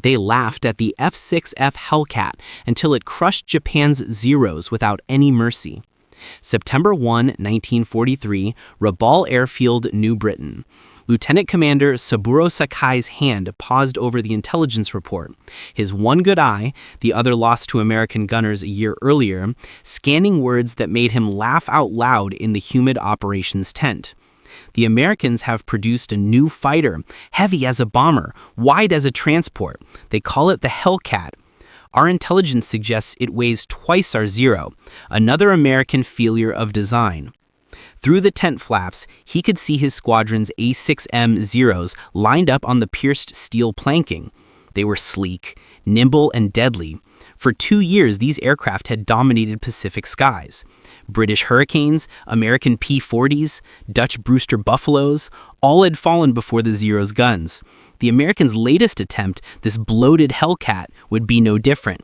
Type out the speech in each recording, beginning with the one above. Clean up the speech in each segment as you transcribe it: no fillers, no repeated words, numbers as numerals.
They laughed at the F6F Hellcat until it crushed Japan's Zeros without any mercy. September 1, 1943, Rabaul Airfield, New Britain. Lieutenant Commander Saburo Sakai's hand paused over the intelligence report, his one good eye, the other lost to American gunners a year earlier, scanning words that made him laugh out loud in the humid operations tent. The Americans have produced a new fighter, heavy as a bomber, wide as a transport. They call it the Hellcat. Our intelligence suggests it weighs twice our Zero, another American failure of design. Through the tent flaps, he could see his squadron's A6M Zeros lined up on the pierced steel planking. They were sleek, nimble, and deadly. For 2 years, these aircraft had dominated Pacific skies. British Hurricanes, American P-40s, Dutch Brewster Buffaloes, all had fallen before the Zero's guns. The Americans' latest attempt, this bloated Hellcat, would be no different.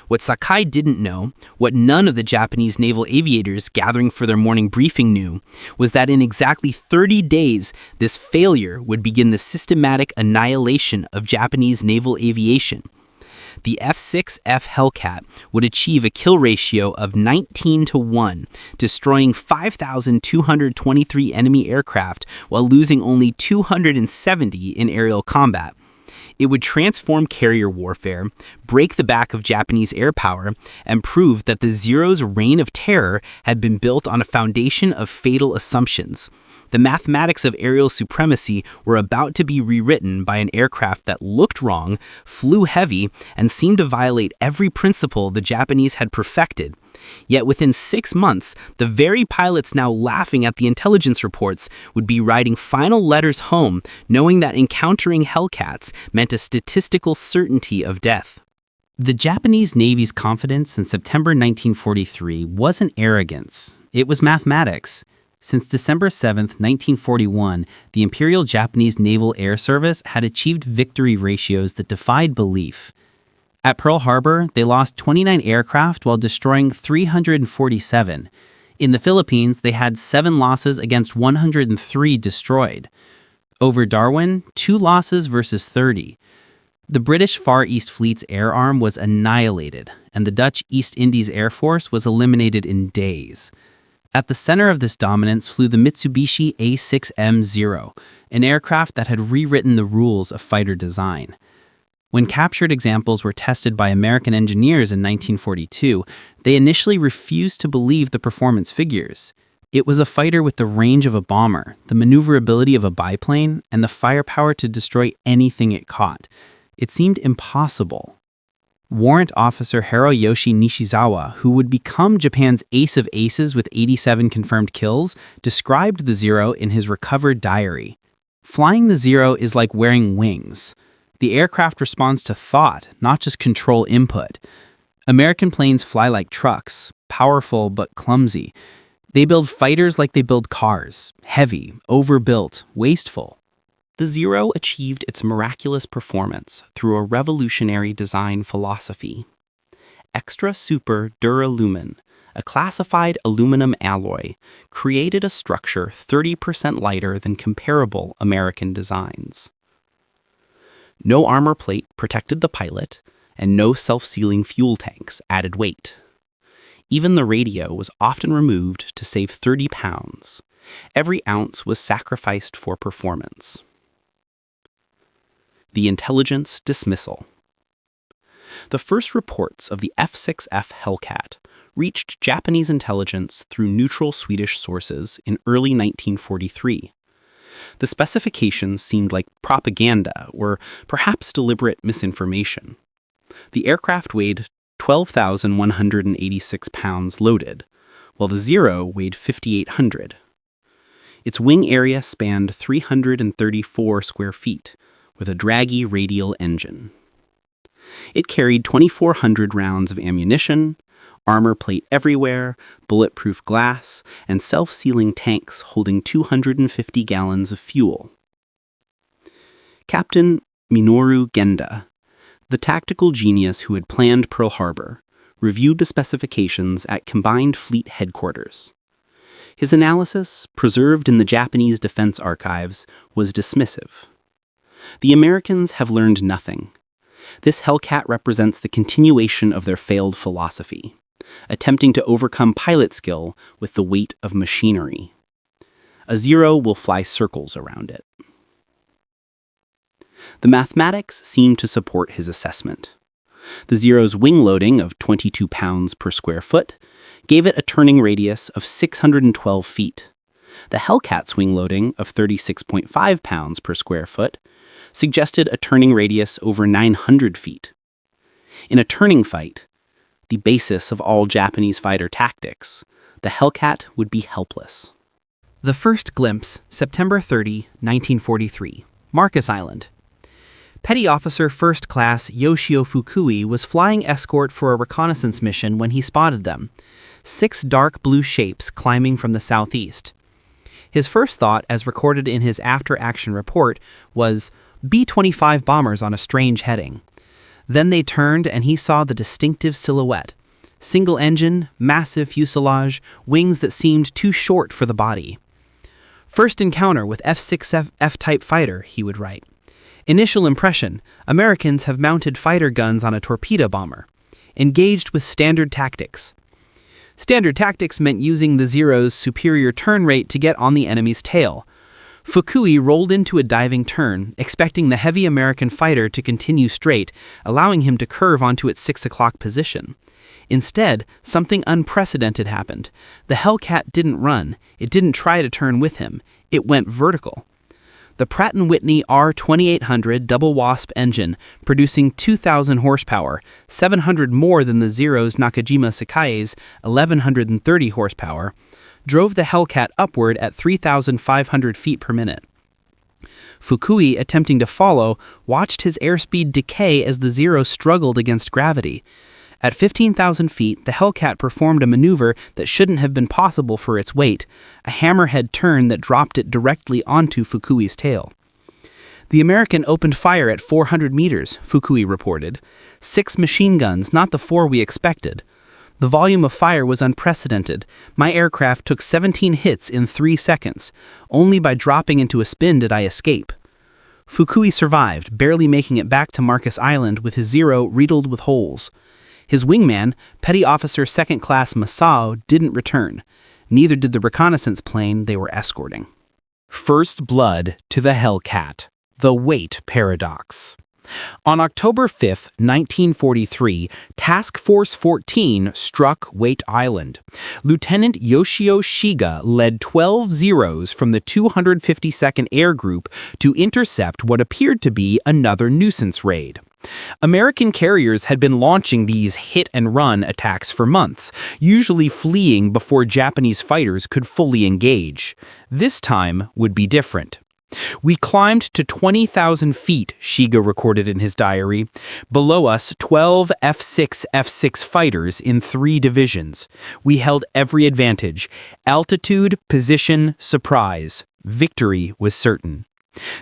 What Sakai didn't know, what none of the Japanese naval aviators gathering for their morning briefing knew, was that in exactly 30 days, this failure would begin the systematic annihilation of Japanese naval aviation. The F6F Hellcat would achieve a kill ratio of 19-1, destroying 5,223 enemy aircraft while losing only 270 in aerial combat. It would transform carrier warfare, break the back of Japanese air power, and prove that the Zero's reign of terror had been built on a foundation of fatal assumptions. The mathematics of aerial supremacy were about to be rewritten by an aircraft that looked wrong, flew heavy, and seemed to violate every principle the Japanese had perfected. Yet within 6 months, the very pilots now laughing at the intelligence reports would be writing final letters home, knowing that encountering Hellcats meant a statistical certainty of death. The Japanese Navy's confidence in September 1943 wasn't arrogance, it was mathematics. Since December 7, 1941, the Imperial Japanese Naval Air Service had achieved victory ratios that defied belief. At Pearl Harbor, they lost 29 aircraft while destroying 347. In the Philippines, they had 7 losses against 103 destroyed. Over Darwin, 2 losses versus 30. The British Far East Fleet's air arm was annihilated, and the Dutch East Indies Air Force was eliminated in days. At the center of this dominance flew the Mitsubishi A6M Zero, an aircraft that had rewritten the rules of fighter design. When captured examples were tested by American engineers in 1942, they initially refused to believe the performance figures. It was a fighter with the range of a bomber, the maneuverability of a biplane, and the firepower to destroy anything it caught. It seemed impossible. Warrant Officer Hiroyoshi Nishizawa, who would become Japan's ace of aces with 87 confirmed kills, described the Zero in his recovered diary. Flying the Zero is like wearing wings. The aircraft responds to thought, not just control input. American planes fly like trucks, powerful but clumsy. They build fighters like they build cars, heavy, overbuilt, wasteful. The Zero achieved its miraculous performance through a revolutionary design philosophy. Extra Super Duralumin, a classified aluminum alloy, created a structure 30% lighter than comparable American designs. No armor plate protected the pilot, and no self-sealing fuel tanks added weight. Even the radio was often removed to save 30 pounds. Every ounce was sacrificed for performance. The intelligence dismissal. The first reports of the F6F Hellcat reached Japanese intelligence through neutral Swedish sources in early 1943. The specifications seemed like propaganda or perhaps deliberate misinformation. The aircraft weighed 12,186 pounds loaded, while the Zero weighed 5,800. Its wing area spanned 334 square feet, with a draggy radial engine. It carried 2,400 rounds of ammunition, armor plate everywhere, bulletproof glass, and self-sealing tanks holding 250 gallons of fuel. Captain Minoru Genda, the tactical genius who had planned Pearl Harbor, reviewed the specifications at Combined Fleet Headquarters. His analysis, preserved in the Japanese Defense Archives, was dismissive. The Americans have learned nothing. This Hellcat represents the continuation of their failed philosophy, attempting to overcome pilot skill with the weight of machinery. A Zero will fly circles around it. The mathematics seem to support his assessment. The Zero's wing loading of 22 pounds per square foot gave it a turning radius of 612 feet. The Hellcat's wing loading of 36.5 pounds per square foot suggested a turning radius over 900 feet. In a turning fight, the basis of all Japanese fighter tactics, the Hellcat would be helpless. The first glimpse, September 30, 1943, Marcus Island. Petty Officer First Class Yoshio Fukui was flying escort for a reconnaissance mission when he spotted them, 6 dark blue shapes climbing from the southeast. His first thought, as recorded in his after-action report, was B-25 bombers on a strange heading. Then they turned and he saw the distinctive silhouette. Single engine, massive fuselage, wings that seemed too short for the body. First encounter with F6F type fighter, he would write. Initial impression, Americans have mounted fighter guns on a torpedo bomber. Engaged with standard tactics. Standard tactics meant using the Zero's superior turn rate to get on the enemy's tail. Fukui rolled into a diving turn, expecting the heavy American fighter to continue straight, allowing him to curve onto its 6 o'clock position. Instead, something unprecedented happened. The Hellcat didn't run. It didn't try to turn with him. It went vertical. The Pratt & Whitney R2800 double wasp engine, producing 2,000 horsepower, 700 more than the Zero's Nakajima Sakae's 1,130 horsepower, drove the Hellcat upward at 3,500 feet per minute. Fukui, attempting to follow, watched his airspeed decay as the Zero struggled against gravity. At 15,000 feet, the Hellcat performed a maneuver that shouldn't have been possible for its weight, a hammerhead turn that dropped it directly onto Fukui's tail. The American opened fire at 400 meters, Fukui reported. 6 machine guns, not the 4 we expected. The volume of fire was unprecedented. My aircraft took 17 hits in 3 seconds. Only by dropping into a spin did I escape. Fukui survived, barely making it back to Marcus Island with his Zero riddled with holes. His wingman, Petty Officer Second Class Masao, didn't return. Neither did the reconnaissance plane they were escorting. First blood to the Hellcat. The weight paradox. On October 5, 1943, Task Force 14 struck Wait Island. Lieutenant Yoshio Shiga led 12 Zeros from the 252nd Air Group to intercept what appeared to be another nuisance raid. American carriers had been launching these hit-and-run attacks for months, usually fleeing before Japanese fighters could fully engage. This time would be different. We climbed to 20,000 feet, Shiga recorded in his diary. Below us, 12 F6F fighters in 3 divisions. We held every advantage. Altitude, position, surprise. Victory was certain.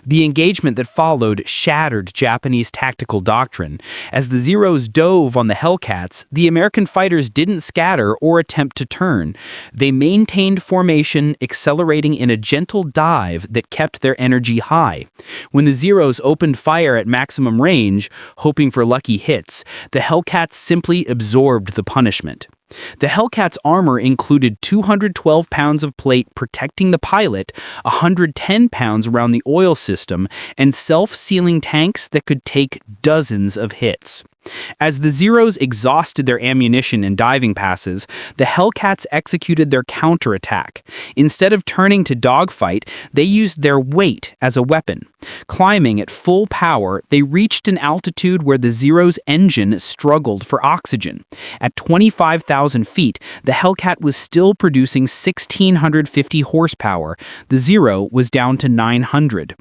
The engagement that followed shattered Japanese tactical doctrine. As the Zeros dove on the Hellcats, the American fighters didn't scatter or attempt to turn. They maintained formation, accelerating in a gentle dive that kept their energy high. When the Zeros opened fire at maximum range, hoping for lucky hits, the Hellcats simply absorbed the punishment. The Hellcat's armor included 212 pounds of plate protecting the pilot, 110 pounds around the oil system, and self-sealing tanks that could take dozens of hits. As the Zeros exhausted their ammunition in diving passes, the Hellcats executed their counterattack. Instead of turning to dogfight, they used their weight as a weapon. Climbing at full power, they reached an altitude where the Zero's engine struggled for oxygen. At 25,000 feet, the Hellcat was still producing 1,650 horsepower. The Zero was down to 900.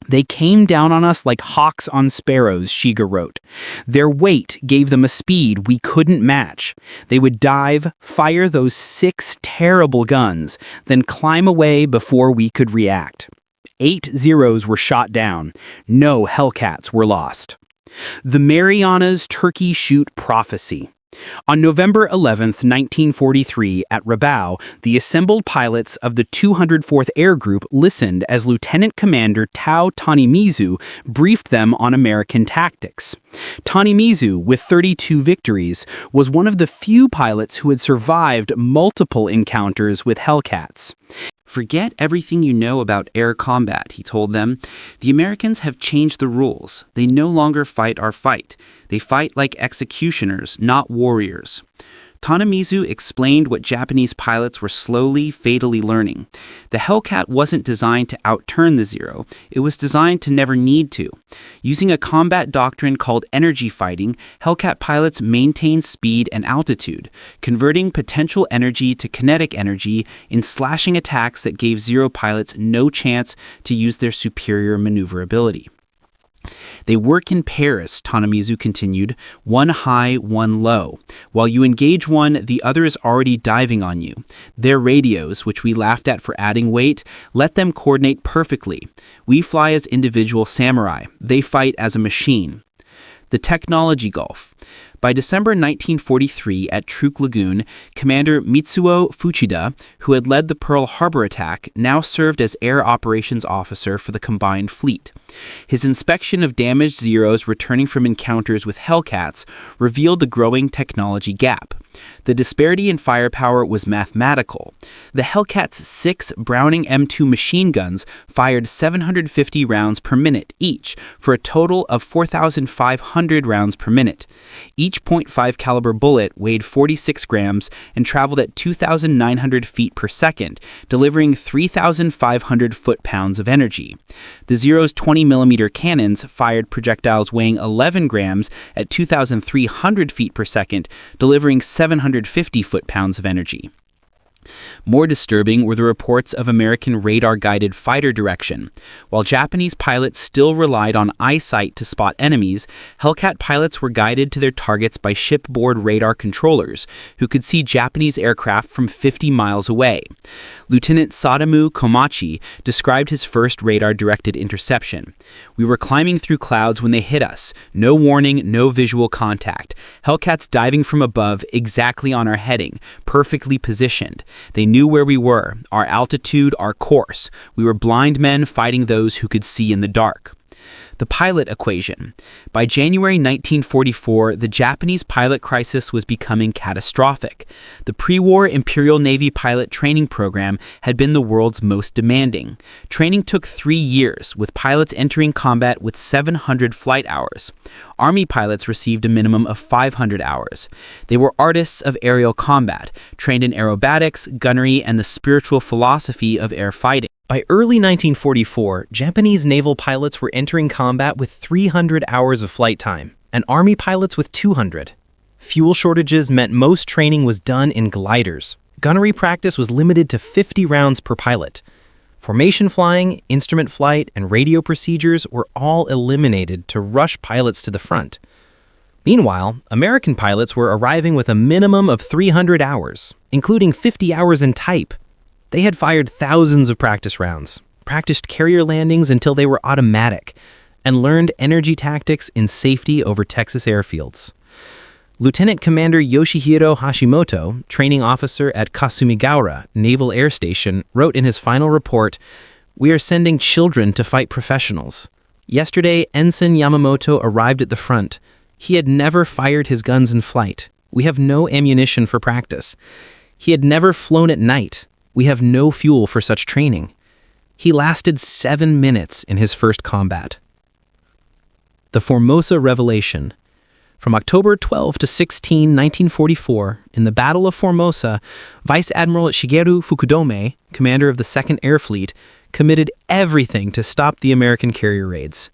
They came down on us like hawks on sparrows, Shiga wrote. Their weight gave them a speed we couldn't match. They would dive, fire those 6 terrible guns, then climb away before we could react. 8 Zeros were shot down. No Hellcats were lost. The Mariana's turkey shoot prophecy. On November 11, 1943, at Rabaul, the assembled pilots of the 204th Air Group listened as Lieutenant Commander Tao Tanimizu briefed them on American tactics. Tanimizu, with 32 victories, was one of the few pilots who had survived multiple encounters with Hellcats. "Forget everything you know about air combat," he told them. "The Americans have changed the rules. They no longer fight our fight. They fight like executioners, not warriors." Tanimizu explained what Japanese pilots were slowly, fatally learning. The Hellcat wasn't designed to outturn the Zero. It was designed to never need to. Using a combat doctrine called energy fighting, Hellcat pilots maintained speed and altitude, converting potential energy to kinetic energy in slashing attacks that gave Zero pilots no chance to use their superior maneuverability. "They work in pairs," Tanimizu continued, "one high, one low. While you engage one, the other is already diving on you. Their radios, which we laughed at for adding weight, let them coordinate perfectly. We fly as individual samurai. They fight as a machine." The technology gulf. By December 1943 at Truk Lagoon, Commander Mitsuo Fuchida, who had led the Pearl Harbor attack, now served as Air Operations Officer for the combined fleet. His inspection of damaged Zeros returning from encounters with Hellcats revealed the growing technology gap. The disparity in firepower was mathematical. The Hellcat's 6 Browning M2 machine guns fired 750 rounds per minute each, for a total of 4,500 rounds per minute. Each .5 caliber bullet weighed 46 grams and traveled at 2,900 feet per second, delivering 3,500 foot-pounds of energy. The Zero's 20mm cannons fired projectiles weighing 11 grams at 2,300 feet per second, delivering 750 foot-pounds of energy. More disturbing were the reports of American radar-guided fighter direction. While Japanese pilots still relied on eyesight to spot enemies, Hellcat pilots were guided to their targets by shipboard radar controllers, who could see Japanese aircraft from 50 miles away. Lieutenant Sadamu Komachi described his first radar-directed interception. "We were climbing through clouds when they hit us. No warning, no visual contact. Hellcats diving from above exactly on our heading, perfectly positioned. They knew where we were, our altitude, our course. We were blind men fighting those who could see in the dark." The pilot equation. By January 1944, the Japanese pilot crisis was becoming catastrophic. The pre-war Imperial Navy pilot training program had been the world's most demanding. Training took 3 years, with pilots entering combat with 700 flight hours. Army pilots received a minimum of 500 hours. They were artists of aerial combat, trained in aerobatics, gunnery, and the spiritual philosophy of air fighting. By early 1944, Japanese naval pilots were entering combat with 300 hours of flight time, and Army pilots with 200. Fuel shortages meant most training was done in gliders. Gunnery practice was limited to 50 rounds per pilot. Formation flying, instrument flight, and radio procedures were all eliminated to rush pilots to the front. Meanwhile, American pilots were arriving with a minimum of 300 hours, including 50 hours in type. They had fired thousands of practice rounds, practiced carrier landings until they were automatic, and learned energy tactics in safety over Texas airfields. Lieutenant Commander Yoshihiro Hashimoto, training officer at Kasumigaura Naval Air Station, wrote in his final report, "We are sending children to fight professionals. Yesterday, Ensign Yamamoto arrived at the front. He had never fired his guns in flight. We have no ammunition for practice. He had never flown at night. We have no fuel for such training. He lasted 7 minutes in his first combat." The Formosa Revelation. From October 12 to 16, 1944, in the Battle of Formosa, Vice Admiral Shigeru Fukudome, commander of the 2nd Air Fleet, committed everything to stop the American carrier raids.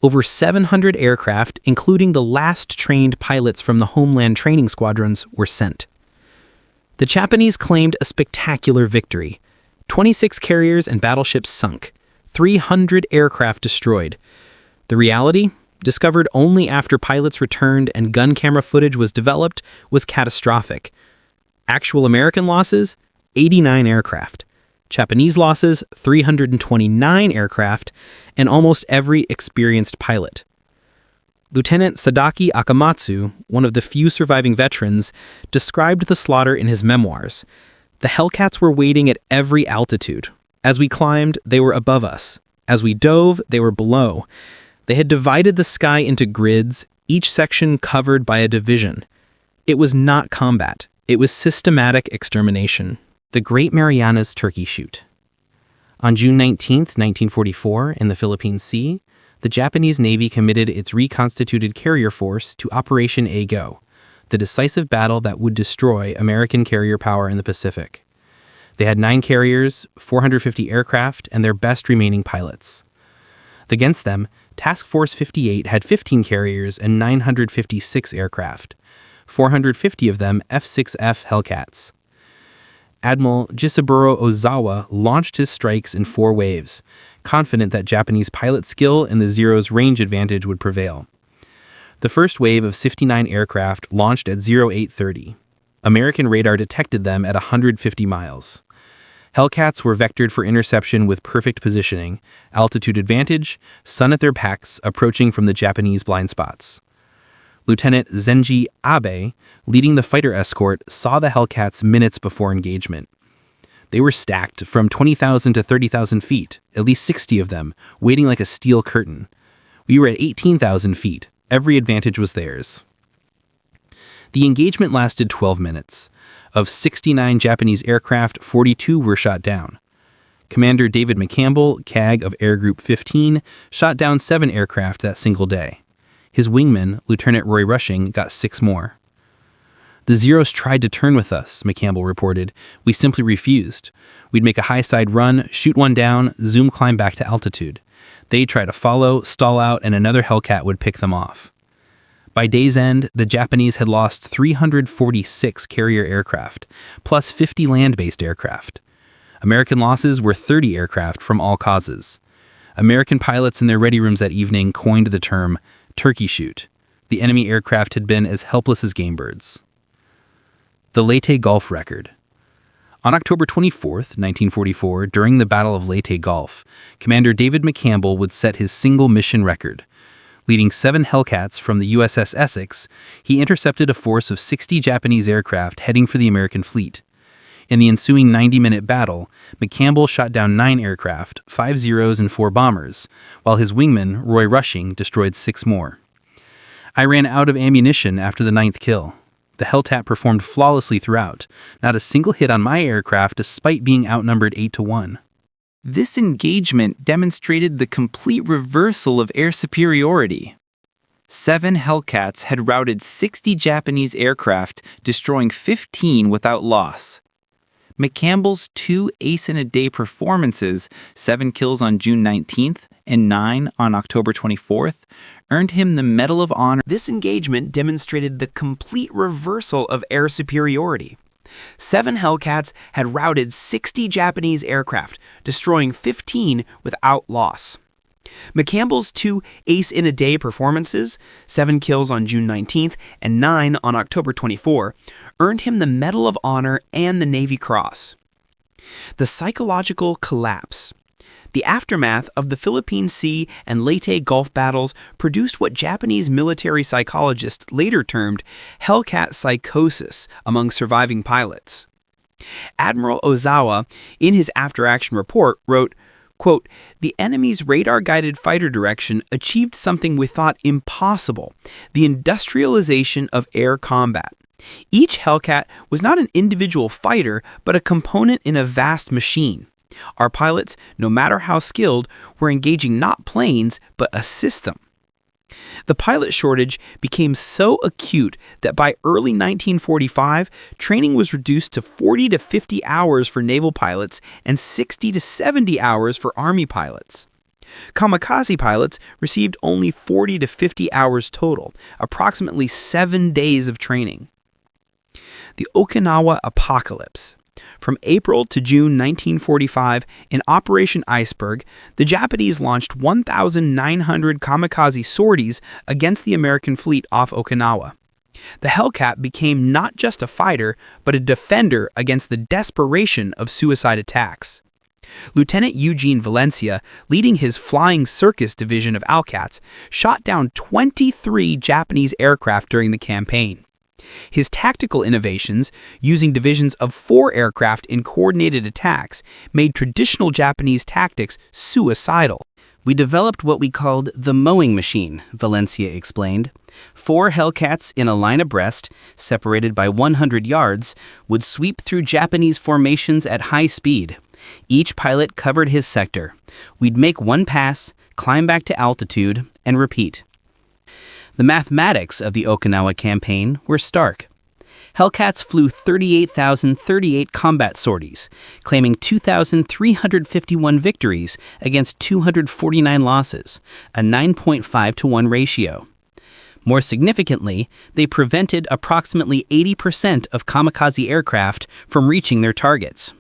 Over 700 aircraft, including the last trained pilots from the Homeland Training Squadrons, were sent. The Japanese claimed a spectacular victory. 26 carriers and battleships sunk, 300 aircraft destroyed. The reality, discovered only after pilots returned and gun camera footage was developed, was catastrophic. Actual American losses, 89 aircraft. Japanese losses, 329 aircraft, and almost every experienced pilot. Lieutenant Sadaki Akamatsu, one of the few surviving veterans, described the slaughter in his memoirs. The Hellcats were waiting at every altitude. As we climbed, they were above us. As we dove, they were below. They had divided the sky into grids, each section covered by a division. It was not combat. It was systematic extermination. The Great Mariana's Turkey Shoot. On June 19, 1944, in the Philippine Sea, the Japanese Navy committed its reconstituted carrier force to Operation A-Go, the decisive battle that would destroy American carrier power in the Pacific. They had 9 carriers, 450 aircraft, and their best remaining pilots. Against them, Task Force 58 had 15 carriers and 956 aircraft, 450 of them F6F Hellcats. Admiral Jisaburo Ozawa launched his strikes in 4 waves, confident that Japanese pilot skill and the Zero's range advantage would prevail. The first wave of 59 aircraft launched at 0830. American radar detected them at 150 miles. Hellcats were vectored for interception with perfect positioning, altitude advantage, sun at their backs, approaching from the Japanese blind spots. Lieutenant Zenji Abe, leading the fighter escort, saw the Hellcats minutes before engagement. They were stacked from 20,000 to 30,000 feet, at least 60 of them, waiting like a steel curtain. We were at 18,000 feet. Every advantage was theirs. The engagement lasted 12 minutes. Of 69 Japanese aircraft, 42 were shot down. Commander David McCampbell, CAG of Air Group 15, shot down 7 aircraft that single day. His wingman, Lieutenant Roy Rushing, got 6 more. The Zeros tried to turn with us, McCampbell reported. We simply refused. We'd make a high-side run, shoot one down, zoom climb back to altitude. They'd try to follow, stall out, and another Hellcat would pick them off. By day's end, the Japanese had lost 346 carrier aircraft, plus 50 land-based aircraft. American losses were 30 aircraft from all causes. American pilots in their ready rooms that evening coined the term Turkey Shoot. The enemy aircraft had been as helpless as game birds. The Leyte Gulf Record. On October 24, 1944, during the Battle of Leyte Gulf, Commander David McCampbell would set his single mission record. Leading 7 Hellcats from the USS Essex, he intercepted a force of 60 Japanese aircraft heading for the American fleet. In the ensuing 90-minute battle, McCampbell shot down 9 aircraft, 5 Zeros and 4 bombers, while his wingman, Roy Rushing, destroyed 6 more. I ran out of ammunition after the 9th kill. The Hellcat performed flawlessly throughout, not a single hit on my aircraft despite being outnumbered 8-1. This engagement demonstrated the complete reversal of air superiority. 7 Hellcats had routed 60 Japanese aircraft, destroying 15 without loss. McCampbell's 2 ace-in-a-day performances, 7 kills on June 19th and 9 on October 24th, earned him the Medal of Honor. This engagement demonstrated the complete reversal of air superiority. 7 Hellcats had routed 60 Japanese aircraft, destroying 15 without loss. McCampbell's 2 ace-in-a-day performances, 7 kills on June 19th and 9 on October 24, earned him the Medal of Honor and the Navy Cross. The psychological collapse. The aftermath of the Philippine Sea and Leyte Gulf battles produced what Japanese military psychologists later termed Hellcat psychosis among surviving pilots. Admiral Ozawa, in his after-action report, wrote, quote, "The enemy's radar-guided fighter direction achieved something we thought impossible, the industrialization of air combat. Each Hellcat was not an individual fighter, but a component in a vast machine. Our pilots, no matter how skilled, were engaging not planes, but a system." The pilot shortage became so acute that by early 1945, training was reduced to 40 to 50 hours for naval pilots and 60 to 70 hours for Army pilots. Kamikaze pilots received only 40 to 50 hours total, approximately 7 days of training. The Okinawa Apocalypse. From April to June 1945, in Operation Iceberg, the Japanese launched 1,900 kamikaze sorties against the American fleet off Okinawa. The Hellcat became not just a fighter, but a defender against the desperation of suicide attacks. Lieutenant Eugene Valencia, leading his Flying Circus division of Hellcats, shot down 23 Japanese aircraft during the campaign. His tactical innovations, using divisions of 4 aircraft in coordinated attacks, made traditional Japanese tactics suicidal. We developed what we called the mowing machine, Valencia explained. 4 Hellcats in a line abreast, separated by 100 yards, would sweep through Japanese formations at high speed. Each pilot covered his sector. We'd make one pass, climb back to altitude, and repeat. The mathematics of the Okinawa campaign were stark. Hellcats flew 38,038 combat sorties, claiming 2,351 victories against 249 losses, a 9.5-to-1 ratio. More significantly, they prevented approximately 80% of kamikaze aircraft from reaching their targets.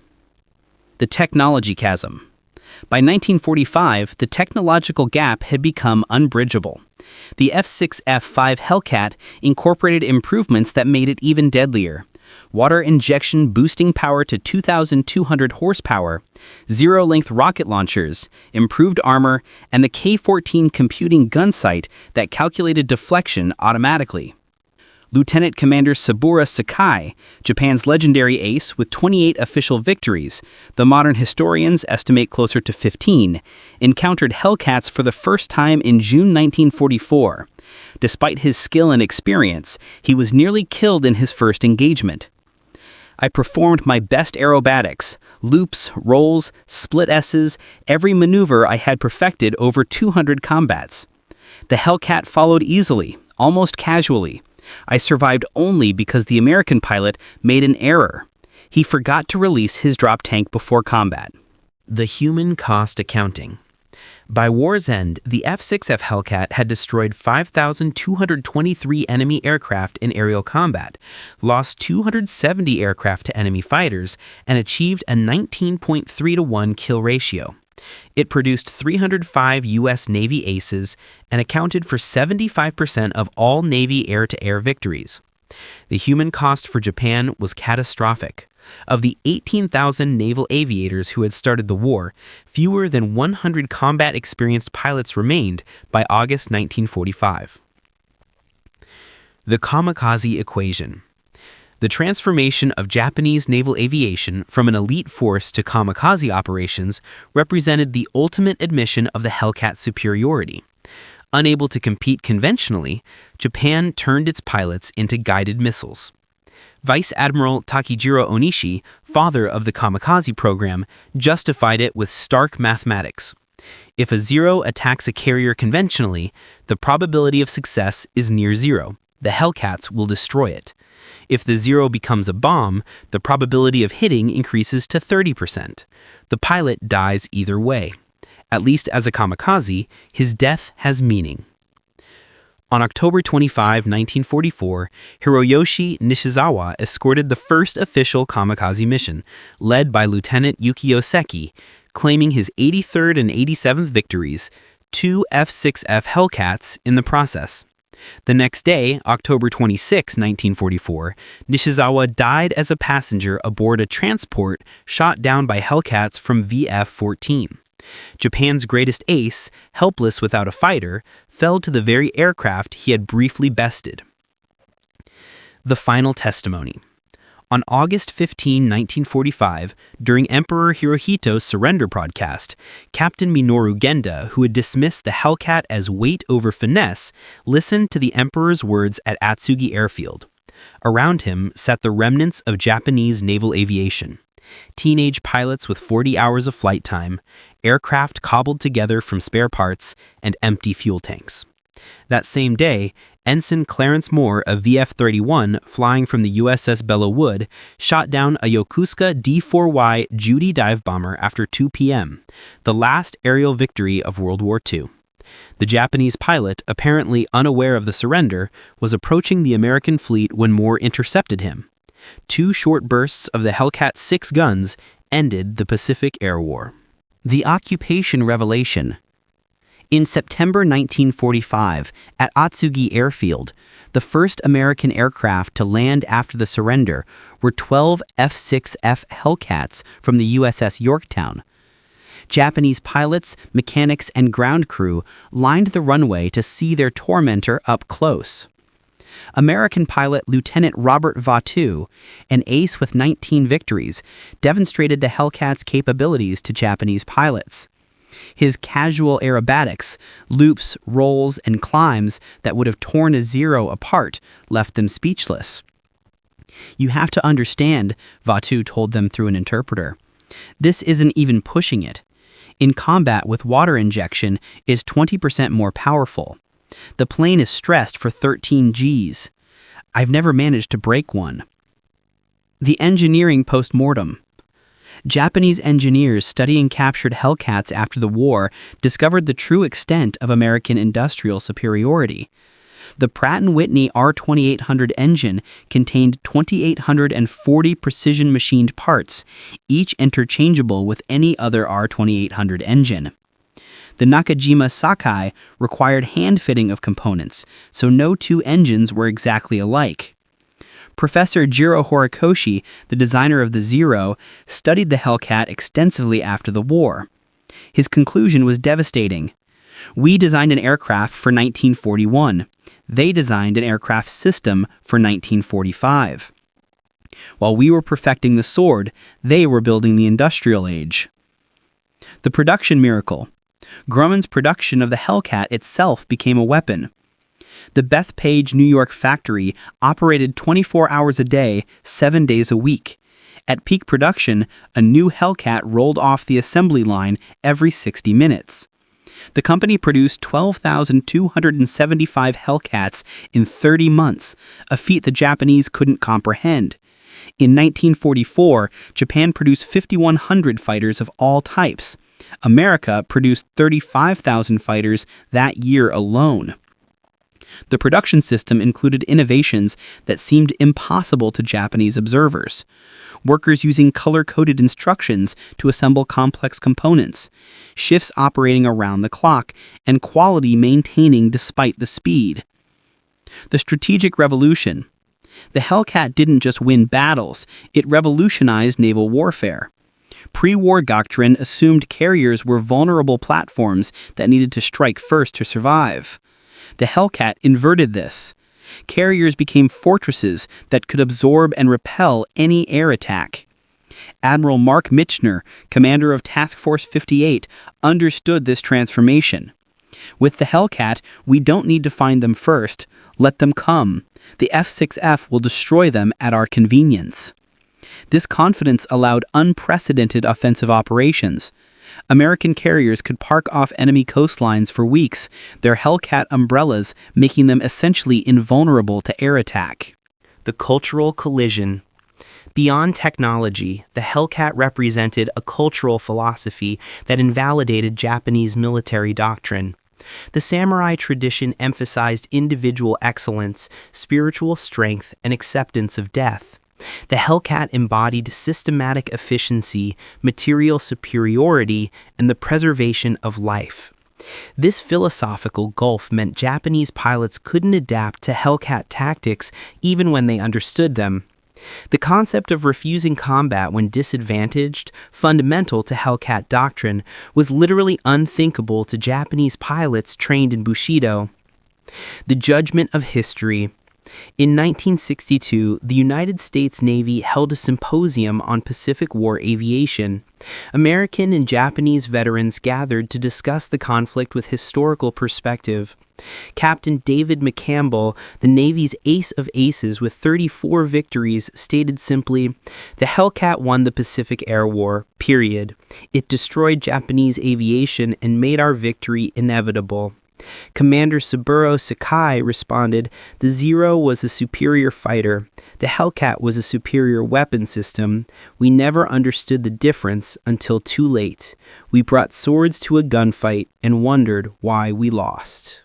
The technology chasm. By 1945, the technological gap had become unbridgeable. The F6F Hellcat incorporated improvements that made it even deadlier. Water injection boosting power to 2,200 horsepower, zero-length rocket launchers, improved armor, and the K-14 computing gun sight that calculated deflection automatically. Lieutenant Commander Saburo Sakai, Japan's legendary ace with 28 official victories, the modern historians estimate closer to 15, encountered Hellcats for the first time in June 1944. Despite his skill and experience, he was nearly killed in his first engagement. I performed my best aerobatics, loops, rolls, split S's, every maneuver I had perfected over 200 combats. The Hellcat followed easily, almost casually. I survived only because the American pilot made an error. He forgot to release his drop tank before combat. The human cost accounting. By war's end, the F6F Hellcat had destroyed 5,223 enemy aircraft in aerial combat, lost 270 aircraft to enemy fighters, and achieved a 19.3-to-1 kill ratio. It produced 305 U.S. Navy aces and accounted for 75% of all Navy air-to-air victories. The human cost for Japan was catastrophic. Of the 18,000 naval aviators who had started the war, fewer than 100 combat-experienced pilots remained by August 1945. The kamikaze equation. The transformation of Japanese naval aviation from an elite force to kamikaze operations represented the ultimate admission of the Hellcat's superiority. Unable to compete conventionally, Japan turned its pilots into guided missiles. Vice Admiral Takejiro Onishi, father of the kamikaze program, justified it with stark mathematics. If a Zero attacks a carrier conventionally, the probability of success is near zero. The Hellcats will destroy it. If the Zero becomes a bomb, the probability of hitting increases to 30%. The pilot dies either way. At least as a kamikaze, his death has meaning. On October 25, 1944, Hiroyoshi Nishizawa escorted the first official kamikaze mission, led by Lieutenant Yukio Seki, claiming his 83rd and 87th victories, 2 F6F Hellcats in the process. The next day, October 26, 1944, Nishizawa died as a passenger aboard a transport shot down by Hellcats from VF-14. Japan's greatest ace, helpless without a fighter, fell to the very aircraft he had briefly bested. The final testimony. On August 15, 1945, during Emperor Hirohito's surrender broadcast, Captain Minoru Genda, who had dismissed the Hellcat as weight over finesse, listened to the Emperor's words at Atsugi Airfield. Around him sat the remnants of Japanese naval aviation. Teenage pilots with 40 hours of flight time, aircraft cobbled together from spare parts, and empty fuel tanks. That same day, Ensign Clarence Moore of VF-31, flying from the USS Belleau Wood, shot down a Yokosuka D-4Y Judy dive bomber after 2 p.m., the last aerial victory of World War II. The Japanese pilot, apparently unaware of the surrender, was approaching the American fleet when Moore intercepted him. 2 short bursts of the Hellcat's 6 guns ended the Pacific Air War. The occupation revelation. In September 1945, at Atsugi Airfield, the first American aircraft to land after the surrender were 12 F6F Hellcats from the USS Yorktown. Japanese pilots, mechanics, and ground crew lined the runway to see their tormentor up close. American pilot Lieutenant Robert Vautu, an ace with 19 victories, demonstrated the Hellcat's capabilities to Japanese pilots. His casual aerobatics, loops, rolls, and climbs that would have torn a Zero apart left them speechless. "You have to understand," Vautu told them through an interpreter. "This isn't even pushing it. In combat with water injection, it's 20% more powerful. The plane is stressed for 13 Gs. I've never managed to break one." The engineering postmortem. Japanese engineers studying captured Hellcats after the war discovered the true extent of American industrial superiority. The Pratt & Whitney R2800 engine contained 2,840 precision-machined parts, each interchangeable with any other R2800 engine. The Nakajima Sakai required hand-fitting of components, so no two engines were exactly alike. Professor Jiro Horikoshi, the designer of the Zero, studied the Hellcat extensively after the war. His conclusion was devastating. "We designed an aircraft for 1941. They designed an aircraft system for 1945. While we were perfecting the sword, they were building the industrial age." The production miracle. Grumman's production of the Hellcat itself became a weapon. The Bethpage, New York factory operated 24 hours a day, 7 days a week. At peak production, a new Hellcat rolled off the assembly line every 60 minutes. The company produced 12,275 Hellcats in 30 months, a feat the Japanese couldn't comprehend. In 1944, Japan produced 5,100 fighters of all types. America produced 35,000 fighters that year alone. The production system included innovations that seemed impossible to Japanese observers. Workers using color-coded instructions to assemble complex components, shifts operating around the clock, and quality maintaining despite the speed. The strategic revolution. The Hellcat didn't just win battles, it revolutionized naval warfare. Pre-war doctrine assumed carriers were vulnerable platforms that needed to strike first to survive. The Hellcat inverted this. Carriers became fortresses that could absorb and repel any air attack. Admiral Mark Michener, commander of Task Force 58, understood this transformation. "With the Hellcat, we don't need to find them first. Let them come. The F6F will destroy them at our convenience." This confidence allowed unprecedented offensive operations. American carriers could park off enemy coastlines for weeks, their Hellcat umbrellas making them essentially invulnerable to air attack. The cultural collision. Beyond technology, the Hellcat represented a cultural philosophy that invalidated Japanese military doctrine. The samurai tradition emphasized individual excellence, spiritual strength, and acceptance of death. The Hellcat embodied systematic efficiency, material superiority, and the preservation of life. This philosophical gulf meant Japanese pilots couldn't adapt to Hellcat tactics even when they understood them. The concept of refusing combat when disadvantaged, fundamental to Hellcat doctrine, was literally unthinkable to Japanese pilots trained in Bushido. The judgment of history. In 1962, the United States Navy held a symposium on Pacific War aviation. American and Japanese veterans gathered to discuss the conflict with historical perspective. Captain David McCampbell, the Navy's ace of aces with 34 victories, stated simply, "The Hellcat won the Pacific Air War, period. It destroyed Japanese aviation and made our victory inevitable." Commander Saburo Sakai responded, "The Zero was a superior fighter. The Hellcat was a superior weapon system. We never understood the difference until too late. We brought swords to a gunfight and wondered why we lost."